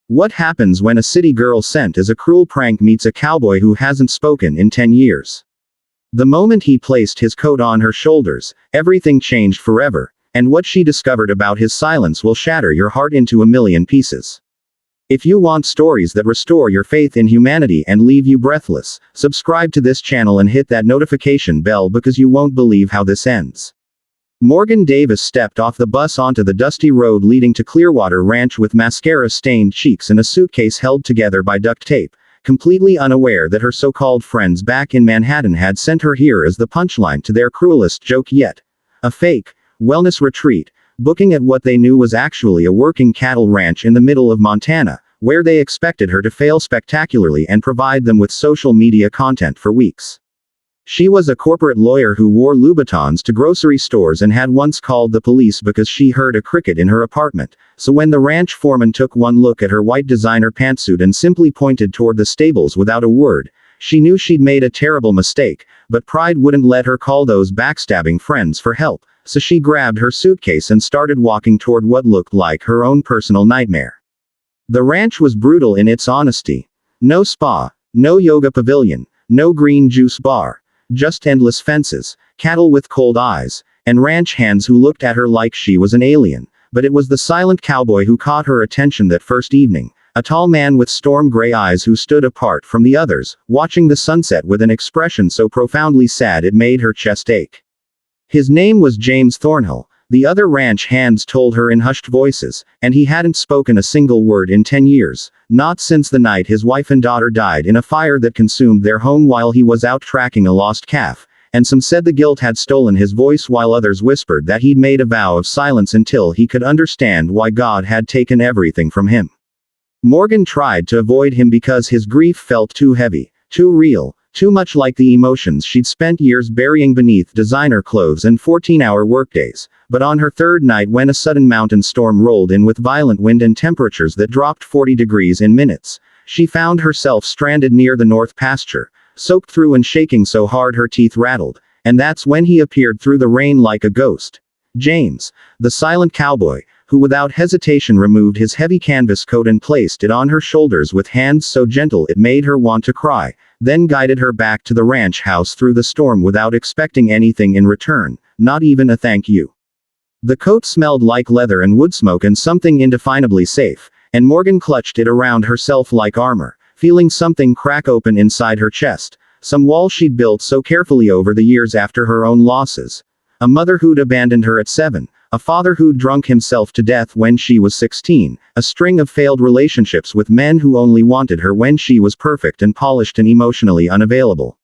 What happens when a city girl sent as a cruel prank meets a cowboy who hasn't spoken in 10 years? The moment he placed his coat on her shoulders, everything changed forever, and what she discovered about his silence will shatter your heart into a million pieces. If you want stories that restore your faith in humanity and leave you breathless, subscribe to this channel and hit that notification bell because you won't believe how this ends. Morgan Davis stepped off the bus onto the dusty road leading to Clearwater Ranch with mascara-stained cheeks and a suitcase held together by duct tape, completely unaware that her so-called friends back in Manhattan had sent her here as the punchline to their cruelest joke yet. A fake wellness retreat, booking at what they knew was actually a working cattle ranch in the middle of Montana, where they expected her to fail spectacularly and provide them with social media content for weeks. She was a corporate lawyer who wore Louboutins to grocery stores and had once called the police because she heard a cricket in her apartment, so when the ranch foreman took one look at her white designer pantsuit and simply pointed toward the stables without a word, she knew she'd made a terrible mistake, but pride wouldn't let her call those backstabbing friends for help, so she grabbed her suitcase and started walking toward what looked like her own personal nightmare. The ranch was brutal in its honesty. No spa, no yoga pavilion, no green juice bar. Just endless fences, cattle with cold eyes, and ranch hands who looked at her like she was an alien. But it was the silent cowboy who caught her attention that first evening, a tall man with storm-gray eyes who stood apart from the others, watching the sunset with an expression so profoundly sad it made her chest ache. His name was James Thornhill, the other ranch hands told her in hushed voices, and he hadn't spoken a single word in 10 years, not since the night his wife and daughter died in a fire that consumed their home while he was out tracking a lost calf, and some said the guilt had stolen his voice while others whispered that he'd made a vow of silence until he could understand why God had taken everything from him. Morgan tried to avoid him because his grief felt too heavy, too real, too much like the emotions she'd spent years burying beneath designer clothes and 14-hour workdays. But on her third night, when a sudden mountain storm rolled in with violent wind and temperatures that dropped 40 degrees in minutes, she found herself stranded near the north pasture, soaked through and shaking so hard her teeth rattled, and that's when he appeared through the rain like a ghost. James, the silent cowboy, who without hesitation removed his heavy canvas coat and placed it on her shoulders with hands so gentle it made her want to cry, then guided her back to the ranch house through the storm without expecting anything in return, not even a thank you. The coat smelled like leather and wood smoke and something indefinably safe, and Morgan clutched it around herself like armor, feeling something crack open inside her chest, some wall she'd built so carefully over the years after her own losses. A mother who'd abandoned her at 7, a father who'd drunk himself to death when she was 16, a string of failed relationships with men who only wanted her when she was perfect and polished and emotionally unavailable.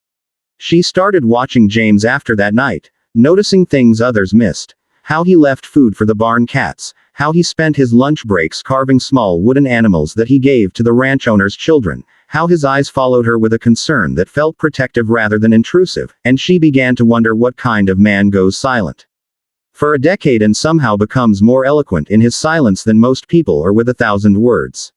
She started watching James after that night, noticing things others missed. How he left food for the barn cats, how he spent his lunch breaks carving small wooden animals that he gave to the ranch owner's children, how his eyes followed her with a concern that felt protective rather than intrusive, and she began to wonder what kind of man goes silent for a decade and somehow becomes more eloquent in his silence than most people or with 1,000 words.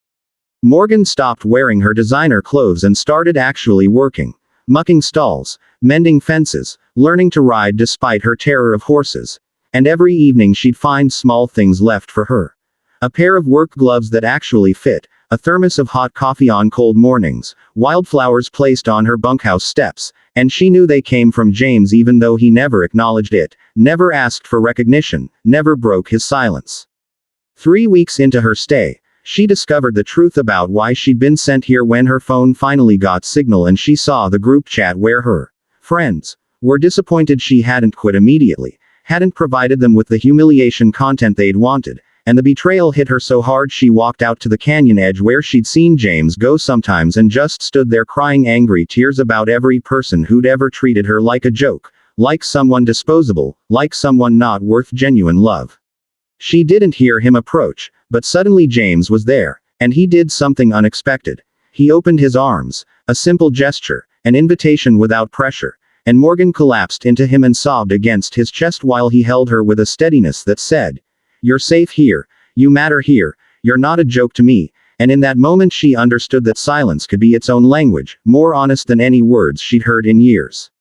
Morgan stopped wearing her designer clothes and started actually working, mucking stalls, mending fences, learning to ride despite her terror of horses. And every evening she'd find small things left for her. A pair of work gloves that actually fit, a thermos of hot coffee on cold mornings, wildflowers placed on her bunkhouse steps, and she knew they came from James even though he never acknowledged it, never asked for recognition, never broke his silence. 3 weeks into her stay, she discovered the truth about why she'd been sent here when her phone finally got signal and she saw the group chat where her friends were disappointed she hadn't quit immediately, hadn't provided them with the humiliation content they'd wanted, and the betrayal hit her so hard she walked out to the canyon edge where she'd seen James go sometimes and just stood there crying angry tears about every person who'd ever treated her like a joke, like someone disposable, like someone not worth genuine love. She didn't hear him approach, but suddenly James was there, and he did something unexpected. He opened his arms, a simple gesture, an invitation without pressure, and Morgan collapsed into him and sobbed against his chest while he held her with a steadiness that said, "You're safe here, you matter here, you're not a joke to me," and in that moment she understood that silence could be its own language, more honest than any words she'd heard in years.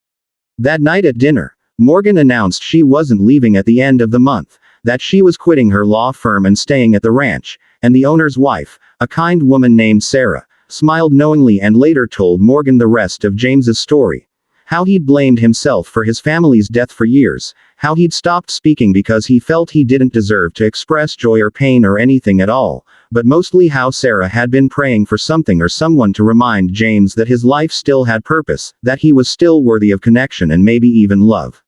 That night at dinner, Morgan announced she wasn't leaving at the end of the month, that she was quitting her law firm and staying at the ranch, and the owner's wife, A kind woman named Sarah smiled knowingly and later told Morgan the rest of James's story. How he'd blamed himself for his family's death for years, how he'd stopped speaking because he felt he didn't deserve to express joy or pain or anything at all, but mostly how Sarah had been praying for something or someone to remind James that his life still had purpose, that he was still worthy of connection and maybe even love.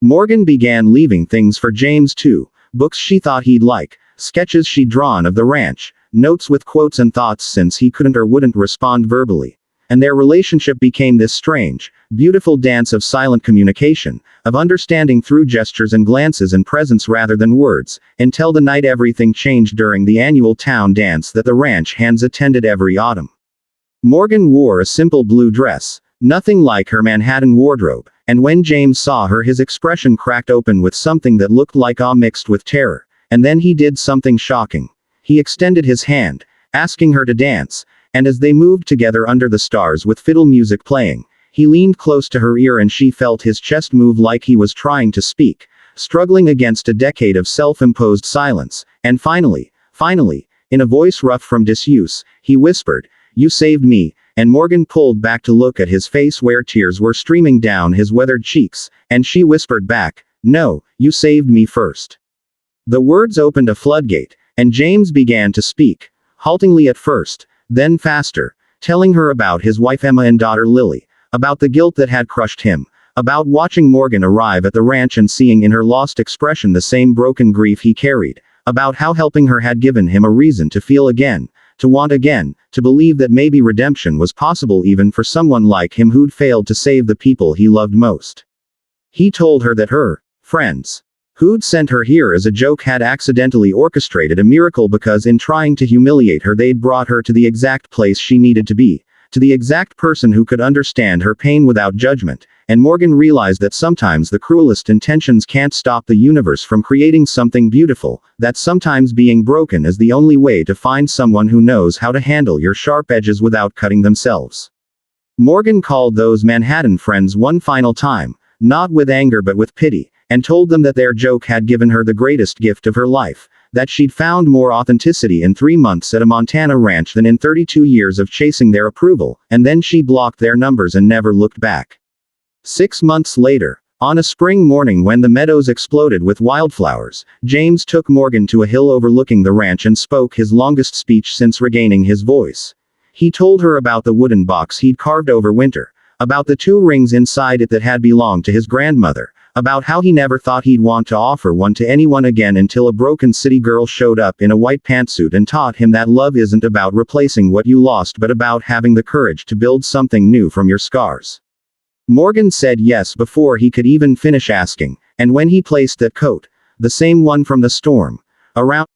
Morgan began leaving things for James too, books she thought he'd like, sketches she'd drawn of the ranch, notes with quotes and thoughts since he couldn't or wouldn't respond verbally. And their relationship became this strange, beautiful dance of silent communication, of understanding through gestures and glances and presence rather than words, until the night everything changed during the annual town dance that the ranch hands attended every autumn. Morgan wore a simple blue dress, nothing like her Manhattan wardrobe, and when James saw her his expression cracked open with something that looked like awe mixed with terror, and then he did something shocking. He extended his hand, asking her to dance, and as they moved together under the stars with fiddle music playing, he leaned close to her ear and she felt his chest move like he was trying to speak, struggling against a decade of self-imposed silence, and finally, in a voice rough from disuse, he whispered, "You saved me," and Morgan pulled back to look at his face where tears were streaming down his weathered cheeks, and she whispered back, "No, you saved me first." The words opened a floodgate, and James began to speak, haltingly at first, then faster, telling her about his wife Emma and daughter Lily, about the guilt that had crushed him, about watching Morgan arrive at the ranch and seeing in her lost expression the same broken grief he carried, about how helping her had given him a reason to feel again, to want again, to believe that maybe redemption was possible even for someone like him who'd failed to save the people he loved most. He told her that her friends who'd sent her here as a joke had accidentally orchestrated a miracle because in trying to humiliate her they'd brought her to the exact place she needed to be, to the exact person who could understand her pain without judgment, and Morgan realized that sometimes the cruelest intentions can't stop the universe from creating something beautiful, that sometimes being broken is the only way to find someone who knows how to handle your sharp edges without cutting themselves. Morgan called those Manhattan friends one final time, not with anger but with pity, and told them that their joke had given her the greatest gift of her life, that she'd found more authenticity in 3 months at a Montana ranch than in 32 years of chasing their approval, and then she blocked their numbers and never looked back. 6 months later, on a spring morning when the meadows exploded with wildflowers, James took Morgan to a hill overlooking the ranch and spoke his longest speech since regaining his voice. He told her about the wooden box he'd carved over winter, about the 2 rings inside it that had belonged to his grandmother, about how he never thought he'd want to offer one to anyone again until a broken city girl showed up in a white pantsuit and taught him that love isn't about replacing what you lost but about having the courage to build something new from your scars. Morgan said yes before he could even finish asking, and when he placed that coat, the same one from the storm, around